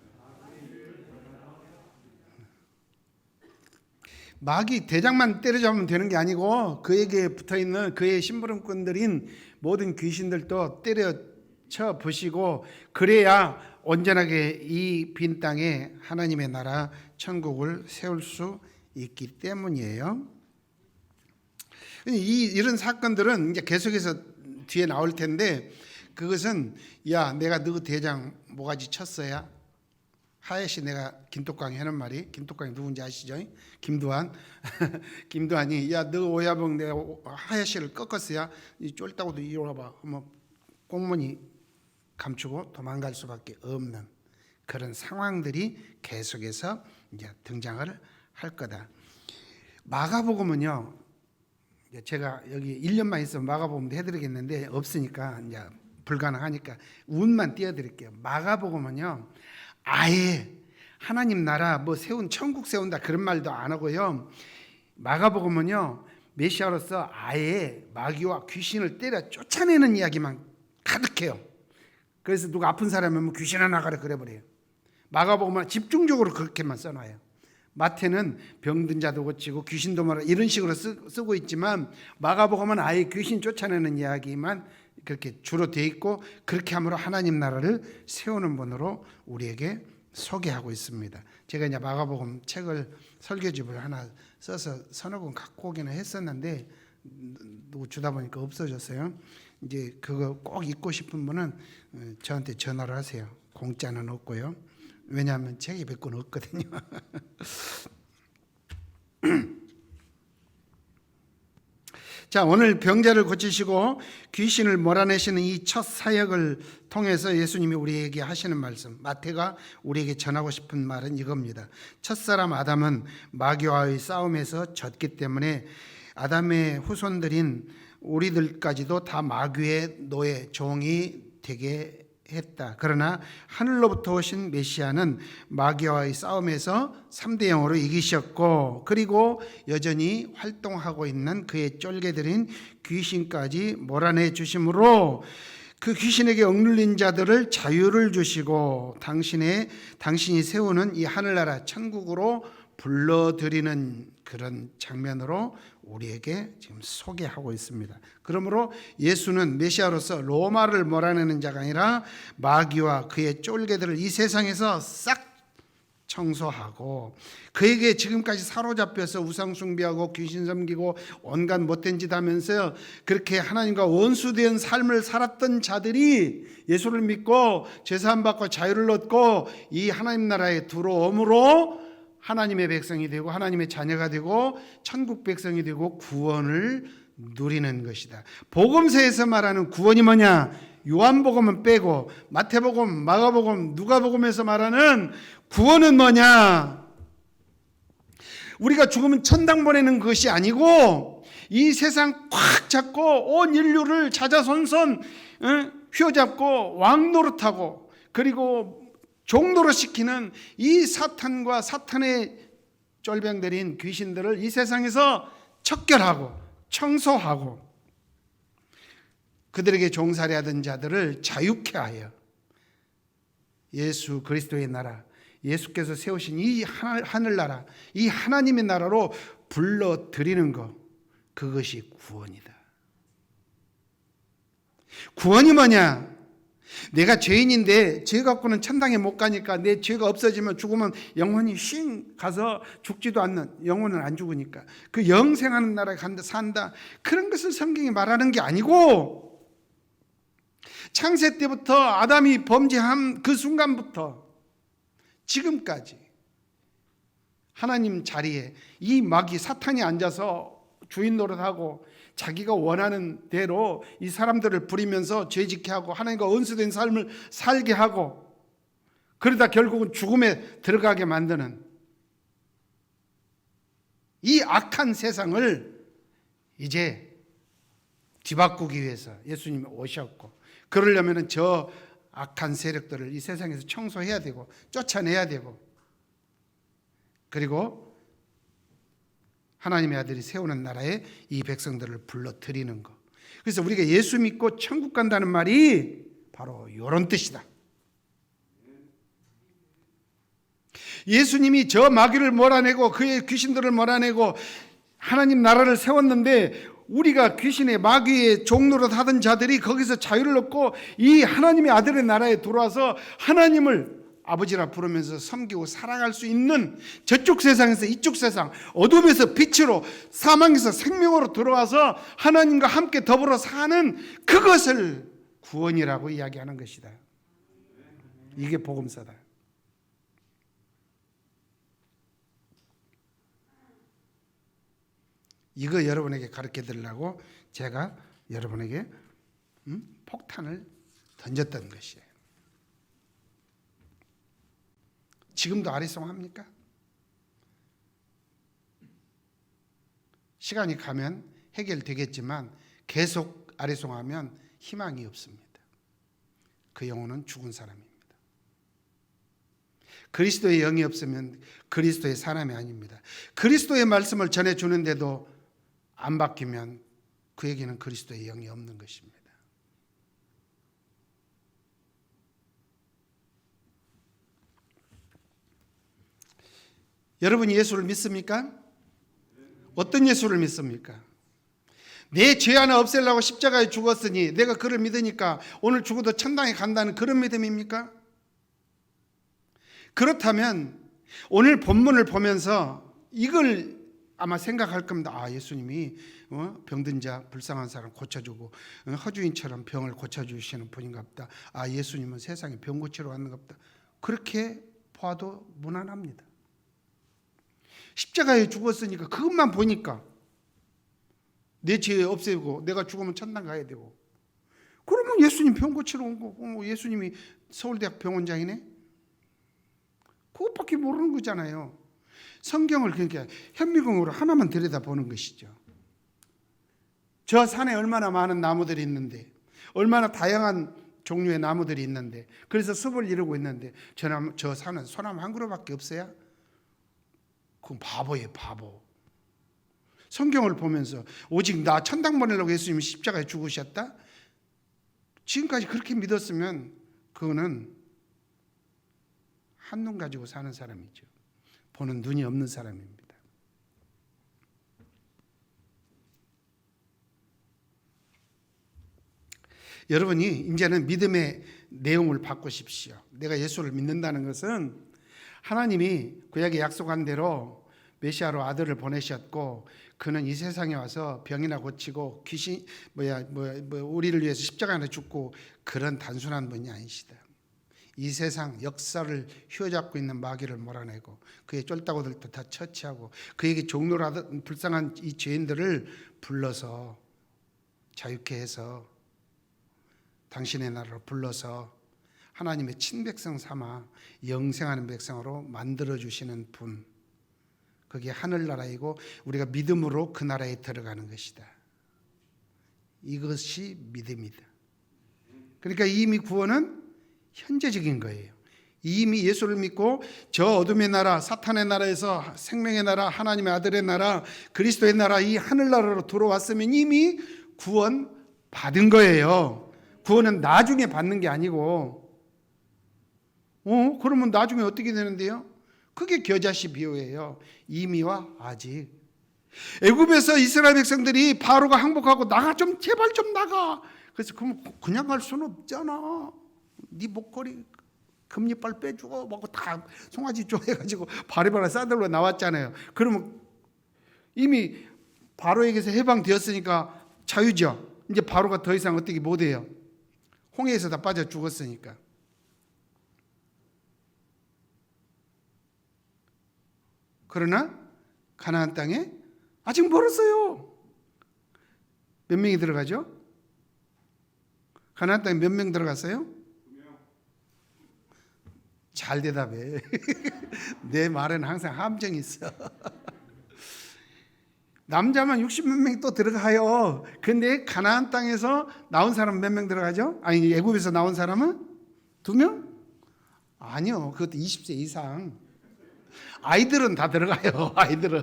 Speaker 1: 마귀 대장만 때려잡으면 되는 게 아니고 그에게 붙어있는 그의 심부름꾼들인 모든 귀신들도 때려쳐 보시고, 그래야 온전하게 이 빈 땅에 하나님의 나라 천국을 세울 수 있기 때문이에요. 이런 사건들은 이제 계속해서 뒤에 나올 텐데, 그것은 야 내가 너 대장 모가지 쳤어야 하예시 내가 김독광이 하는 말이, 김독광이 누군지 아시죠? 김두한. 김두한이 야 너 오야봉 내가 하예시를 꺾었어야 이 쫄다고도 이리 와봐 하면 꽁무니 감추고 도망갈 수밖에 없는 그런 상황들이 계속해서 이제 등장을 할 거다. 마가복음은요, 제가 여기 1년만 있으면 마가복음도 해드리겠는데 없으니까 이제 불가능하니까 운만 띄워드릴게요. 마가복음은요, 아예 하나님 나라 뭐 세운 천국 세운다 그런 말도 안 하고요. 마가복음은요, 메시아로서 아예 마귀와 귀신을 때려 쫓아내는 이야기만 가득해요. 그래서 누가 아픈 사람이면 귀신아 나가라 그래버려요. 마가복음은 집중적으로 그렇게만 써놔요. 마태는 병든 자도 고치고 귀신도 말아 이런 식으로 쓰고 있지만 마가복음은 아예 귀신 쫓아내는 이야기만 그렇게 주로 돼 있고, 그렇게 함으로 하나님 나라를 세우는 분으로 우리에게 소개하고 있습니다. 제가 이제 마가복음 책을 설교집을 하나 써서 서너 권 갖고 오기는 했었는데 누구 주다 보니까 없어졌어요. 이제 그거 꼭 읽고 싶은 분은 저한테 전화를 하세요. 공짜는 없고요. 왜냐하면 책이 100권 없거든요. 자, 오늘 병자를 고치시고 귀신을 몰아내시는 이 첫 사역을 통해서 예수님이 우리에게 하시는 말씀, 마태가 우리에게 전하고 싶은 말은 이겁니다. 첫사람 아담은 마귀와의 싸움에서 졌기 때문에 아담의 후손들인 우리들까지도 다 마귀의 노예, 종이 되게 했다. 그러나 하늘로부터 오신 메시아는 마귀와의 싸움에서 3대 0으로 이기셨고, 그리고 여전히 활동하고 있는 그의 쫄개들인 귀신까지 몰아내 주심으로 그 귀신에게 억눌린 자들을 자유를 주시고 당신이 세우는 이 하늘나라 천국으로 불러들이는 그런 장면으로 우리에게 지금 소개하고 있습니다. 그러므로 예수는 메시아로서 로마를 몰아내는 자가 아니라 마귀와 그의 쫄개들을 이 세상에서 싹 청소하고, 그에게 지금까지 사로잡혀서 우상 숭배하고 귀신 섬기고 온갖 못된 짓 하면서 그렇게 하나님과 원수된 삶을 살았던 자들이 예수를 믿고 죄사함 받고 자유를 얻고 이 하나님 나라에 들어옴으로 하나님의 백성이 되고 하나님의 자녀가 되고 천국 백성이 되고 구원을 누리는 것이다. 복음서에서 말하는 구원이 뭐냐? 요한복음은 빼고 마태복음, 마가복음, 누가복음에서 말하는 구원은 뭐냐? 우리가 죽으면 천당 보내는 것이 아니고 이 세상 꽉 잡고 온 인류를 자자손손 휘어잡고 왕노릇하고 그리고 종노릇 시키는 이 사탄과 사탄의 쫄병들인 귀신들을 이 세상에서 척결하고 청소하고 그들에게 종살이하던 자들을 자유케 하여 예수 그리스도의 나라, 예수께서 세우신 이 하늘나라, 이 하나님의 나라로 불러들이는 것, 그것이 구원이다. 구원이 뭐냐? 내가 죄인인데 죄 갖고는 천당에 못 가니까 내 죄가 없어지면 죽으면 영혼이 쉥 가서 죽지도 않는, 영혼은 안 죽으니까 그 영생하는 나라에 간다 산다, 그런 것을 성경이 말하는 게 아니고 창세 때부터 아담이 범죄한 그 순간부터 지금까지 하나님 자리에 이 마귀 사탄이 앉아서 주인 노릇하고 자기가 원하는 대로 이 사람들을 부리면서 죄짓게 하고 하나님과 원수된 삶을 살게 하고 그러다 결국은 죽음에 들어가게 만드는 이 악한 세상을 이제 뒤바꾸기 위해서 예수님이 오셨고, 그러려면 저 악한 세력들을 이 세상에서 청소해야 되고 쫓아내야 되고, 그리고 하나님의 아들이 세우는 나라에 이 백성들을 불러들이는 것. 그래서 우리가 예수 믿고 천국 간다는 말이 바로 이런 뜻이다. 예수님이 저 마귀를 몰아내고 그의 귀신들을 몰아내고 하나님 나라를 세웠는데 우리가 귀신의 마귀의 종노릇 하던 자들이 거기서 자유를 얻고 이 하나님의 아들의 나라에 들어와서 하나님을 아버지라 부르면서 섬기고 살아갈 수 있는 저쪽 세상에서 이쪽 세상, 어둠에서 빛으로, 사망에서 생명으로 들어와서 하나님과 함께 더불어 사는 그것을 구원이라고 이야기하는 것이다. 이게 복음서다. 이거 여러분에게 가르쳐 드리려고 제가 여러분에게 폭탄을 던졌던 것이에요. 지금도 아리송합니까? 시간이 가면 해결되겠지만 계속 아리송하면 희망이 없습니다. 그 영혼은 죽은 사람입니다. 그리스도의 영이 없으면 그리스도의 사람이 아닙니다. 그리스도의 말씀을 전해주는데도 안 바뀌면 그에게는 그리스도의 영이 없는 것입니다. 여러분이 예수를 믿습니까? 어떤 예수를 믿습니까? 내 죄 하나 없애려고 십자가에 죽었으니 내가 그를 믿으니까 오늘 죽어도 천당에 간다는 그런 믿음입니까? 그렇다면 오늘 본문을 보면서 이걸 아마 생각할 겁니다. 아, 예수님이 병든 자, 불쌍한 사람 고쳐주고 허주인처럼 병을 고쳐주시는 분인가 보다. 아, 예수님은 세상에 병 고치러 왔는가 보다. 그렇게 봐도 무난합니다. 십자가에 죽었으니까 그것만 보니까 내 죄 없애고 내가 죽으면 천당 가야 되고, 그러면 예수님 병 고치러 온 거고 예수님이 서울대학 병원장이네? 그것밖에 모르는 거잖아요. 성경을 그러니까 현미경으로 하나만 들여다보는 것이죠. 저 산에 얼마나 많은 나무들이 있는데, 얼마나 다양한 종류의 나무들이 있는데, 그래서 숲을 이루고 있는데 저 산은 소나무 한 그루밖에 없어요? 그건 바보예요, 바보. 성경을 보면서 오직 나 천당 보내려고 예수님이 십자가에 죽으셨다? 지금까지 그렇게 믿었으면 그거는 한눈 가지고 사는 사람이죠. 보는 눈이 없는 사람입니다. 여러분이 이제는 믿음의 내용을 바꾸십시오. 내가 예수를 믿는다는 것은 하나님이 구약에 약속한 대로 메시아로 아들을 보내셨고 그는 이 세상에 와서 병이나 고치고 귀신 우리를 위해서 십자가에 죽고 그런 단순한 분이 아니시다. 이 세상 역사를 휘어잡고 있는 마귀를 몰아내고 그의 쫄따구들도 다 처치하고 그에게 종로라든 불쌍한 이 죄인들을 불러서 자유케 해서 당신의 나라로 불러서 하나님의 친백성 삼아 영생하는 백성으로 만들어주시는 분, 그게 하늘나라이고 우리가 믿음으로 그 나라에 들어가는 것이다. 이것이 믿음이다. 그러니까 이미 구원은 현재적인 거예요. 이미 예수를 믿고 저 어둠의 나라, 사탄의 나라에서 생명의 나라, 하나님의 아들의 나라, 그리스도의 나라, 이 하늘나라로 들어왔으면 이미 구원 받은 거예요. 구원은 나중에 받는 게 아니고, 그러면 나중에 어떻게 되는데요? 그게 겨자씨 비유예요. 이미와 아직. 애굽에서 이스라엘 백성들이 바로가 항복하고 나가 좀 제발 좀 나가. 그래서 그냥 갈 수는 없잖아. 네 목걸이 금리빨 빼주고 뭐 다 송아지 쪽 해가지고 바리바리 싸들고 나왔잖아요. 그러면 이미 바로에게서 해방되었으니까 자유죠. 이제 바로가 더 이상 어떻게 못해요. 홍해에서 다 빠져 죽었으니까. 그러나 가나안 땅에 아직 멀었어요. 몇 명이 들어가죠? 가나안 땅에 몇 명 들어갔어요? 잘 대답해. 내 말은 항상 함정이 있어. 남자만 60몇 명이 또 들어가요. 근데 가나안 땅에서 나온 사람은 몇 명 들어가죠? 아니, 애굽에서 나온 사람은 2명? 아니요. 그것도 20세 이상. 아이들은 다 들어가요. 아이들은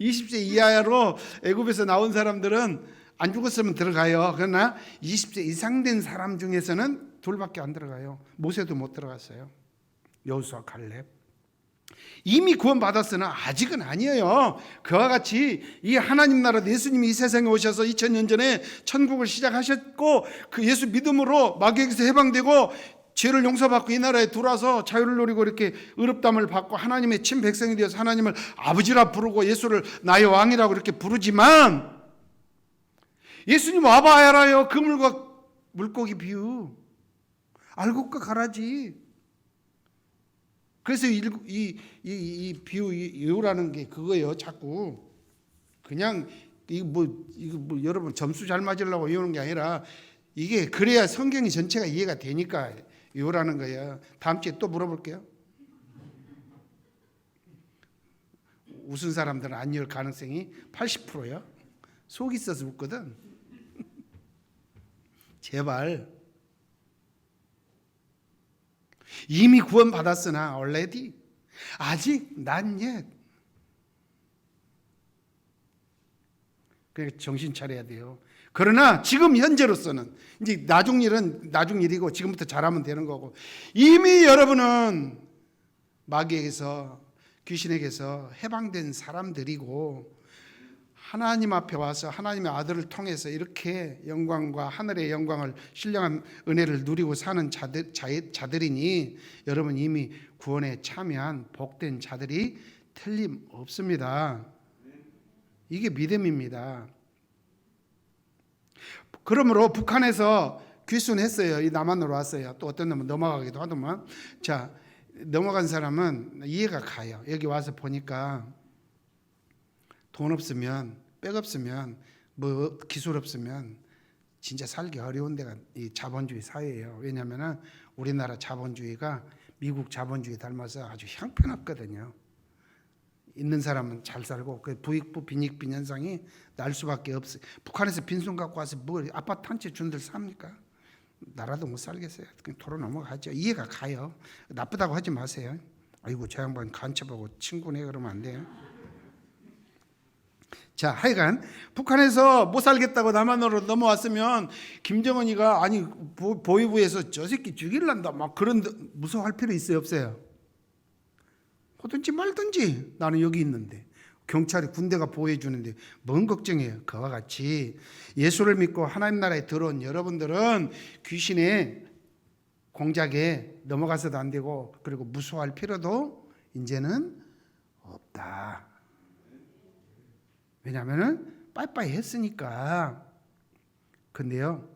Speaker 1: 20세 이하로 애굽에서 나온 사람들은 안 죽었으면 들어가요. 그러나 20세 이상 된 사람 중에서는 2밖에 안 들어가요. 모세도 못 들어갔어요. 여호수아, 갈렙. 이미 구원받았으나 아직은 아니에요. 그와 같이 이 하나님 나라, 예수님이 이 세상에 오셔서 2000년 전에 천국을 시작하셨고 그 예수 믿음으로 마귀에게서 해방되고 죄를 용서받고 이 나라에 들어와서 자유를 누리고 이렇게 의롭다함을 받고 하나님의 친백성이 되어서 하나님을 아버지라 부르고 예수를 나의 왕이라고 이렇게 부르지만, 예수님 와봐 알아요. 그물과 물고기 비유 알고까 가라지. 그래서 이 비유 이유라는 게 그거예요. 자꾸 그냥 이거 여러분 점수 잘 맞으려고 이러는 게 아니라 이게 그래야 성경이 전체가 이해가 되니까 이거라는 거예요. 다음 주에 또 물어볼게요. 웃은 사람들은 안 이을 가능성이 80%야. 속이 있어서 웃거든. 제발. 이미 구원 받았으나 already 아직 난 옛. 그러니까 정신 차려야 돼요. 그러나 지금 현재로서는 이제 나중 일은 나중 일이고 지금부터 잘하면 되는 거고, 이미 여러분은 마귀에게서 귀신에게서 해방된 사람들이고 하나님 앞에 와서 하나님의 아들을 통해서 이렇게 영광과 하늘의 영광을 신령한 은혜를 누리고 사는 자들이니 여러분 이미 구원에 참여한 복된 자들이 틀림없습니다. 이게 믿음입니다. 그러므로 북한에서 귀순했어요. 이 남한으로 왔어요. 또 어떤 놈은 넘어가기도 하더만. 자, 넘어간 사람은 이해가 가요. 여기 와서 보니까 돈 없으면, 백 없으면, 뭐 기술 없으면 진짜 살기 어려운 데가 이 자본주의 사회예요. 왜냐하면 우리나라 자본주의가 미국 자본주의 닮아서 아주 형편없거든요. 있는 사람은 잘 살고 그 부익부 빈익빈 현상이 날 수밖에 없어요. 북한에서 빈손 갖고 와서 뭐 아파트 한 채 준들 삽니까? 나라도 못 살겠어요. 그냥 도로 넘어가죠. 이해가 가요. 나쁘다고 하지 마세요. 아이고 저 양반 간첩하고 친구네 그러면 안 돼요. 자, 하여간 북한에서 못 살겠다고 남한으로 넘어왔으면 김정은이가 아니 보위부에서 저 새끼 죽일란다 막 그런 무서워할 필요 있어요 없어요? 하든지 말든지 나는 여기 있는데 경찰이 군대가 보호해 주는데 뭔 걱정이에요. 그와 같이 예수를 믿고 하나님 나라에 들어온 여러분들은 귀신의 공작에 넘어가서도 안 되고 그리고 무서워할 필요도 이제는 없다. 왜냐하면 빠이빠이 했으니까. 근데요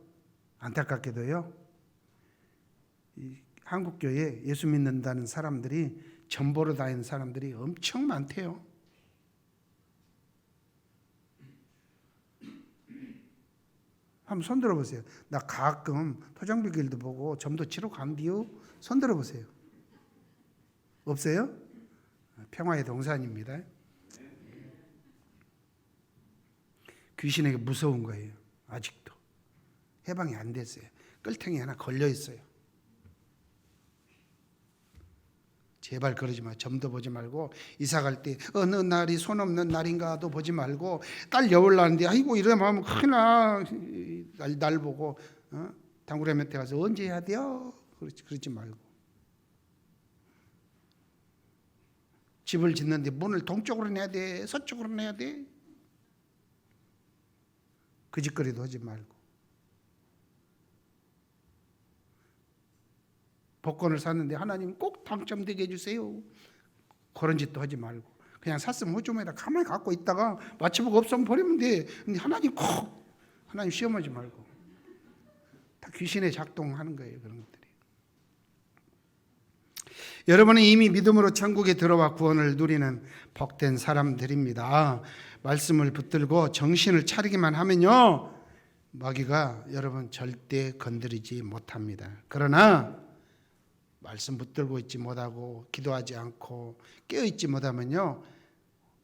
Speaker 1: 안타깝게도요 이 한국교회에 예수 믿는다는 사람들이 전보로 다니는 사람들이 엄청 많대요. 한번 손 들어보세요. 나 가끔 토종비길도 보고 점도 치러 간디요. 손 들어보세요. 없어요? 평화의 동산입니다. 귀신에게 무서운 거예요. 아직도 해방이 안 됐어요. 끌탱이 하나 걸려 있어요. 제발 그러지 마. 점도 보지 말고 이사 갈 때 어느 날이 손 없는 날인가도 보지 말고 딸 여울 나는데 아이고 이러면 하면 큰일 나. 날 보고 당구레한테 가서 언제 해야 돼요? 그러지 말고. 집을 짓는데 문을 동쪽으로 내야 돼? 서쪽으로 내야 돼? 그 짓거리도 하지 말고. 복권을 샀는데 하나님 꼭 당첨되게 해주세요. 그런 짓도 하지 말고 그냥 샀으면 호주머니에다 가만히 갖고 있다가 마치보고 없으면 버리면 돼. 근데 하나님 꼭 하나님 시험하지 말고 다 귀신의 작동하는 거예요. 그런 것들이. 여러분은 이미 믿음으로 천국에 들어와 구원을 누리는 복된 사람들입니다. 말씀을 붙들고 정신을 차리기만 하면요 마귀가 여러분 절대 건드리지 못합니다. 그러나 말씀 붙들고 있지 못하고 기도하지 않고 깨어있지 못하면요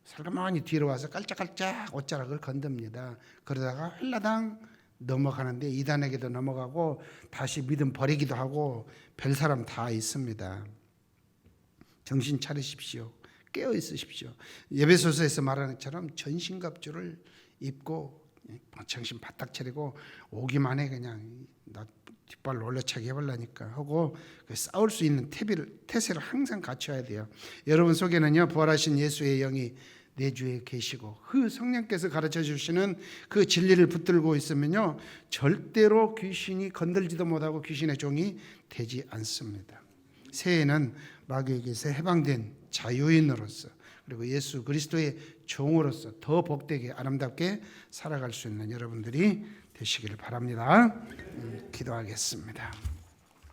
Speaker 1: 살가만히 뒤로 와서 깔짝깔짝 옷자락을 건듭니다. 그러다가 홀라당 넘어가는데 이단에게도 넘어가고 다시 믿음 버리기도 하고 별 사람 다 있습니다. 정신 차리십시오. 깨어 있으십시오. 에베소서에서 말하는 것처럼 전신갑주를 입고 정신 바짝 차리고 오기만 해 그냥 나 뒷발로 올려차게 해보려니까 하고 싸울 수 있는 태세를 항상 갖춰야 돼요. 여러분 속에는요 부활하신 예수의 영이 내주에 계시고 그 성령께서 가르쳐 주시는 그 진리를 붙들고 있으면요 절대로 귀신이 건들지도 못하고 귀신의 종이 되지 않습니다. 새해에는 마귀에게서 해방된 자유인으로서 그리고 예수 그리스도의 종으로서 더 복되게 아름답게 살아갈 수 있는 여러분들이 되시기를 바랍니다. 기도하겠습니다.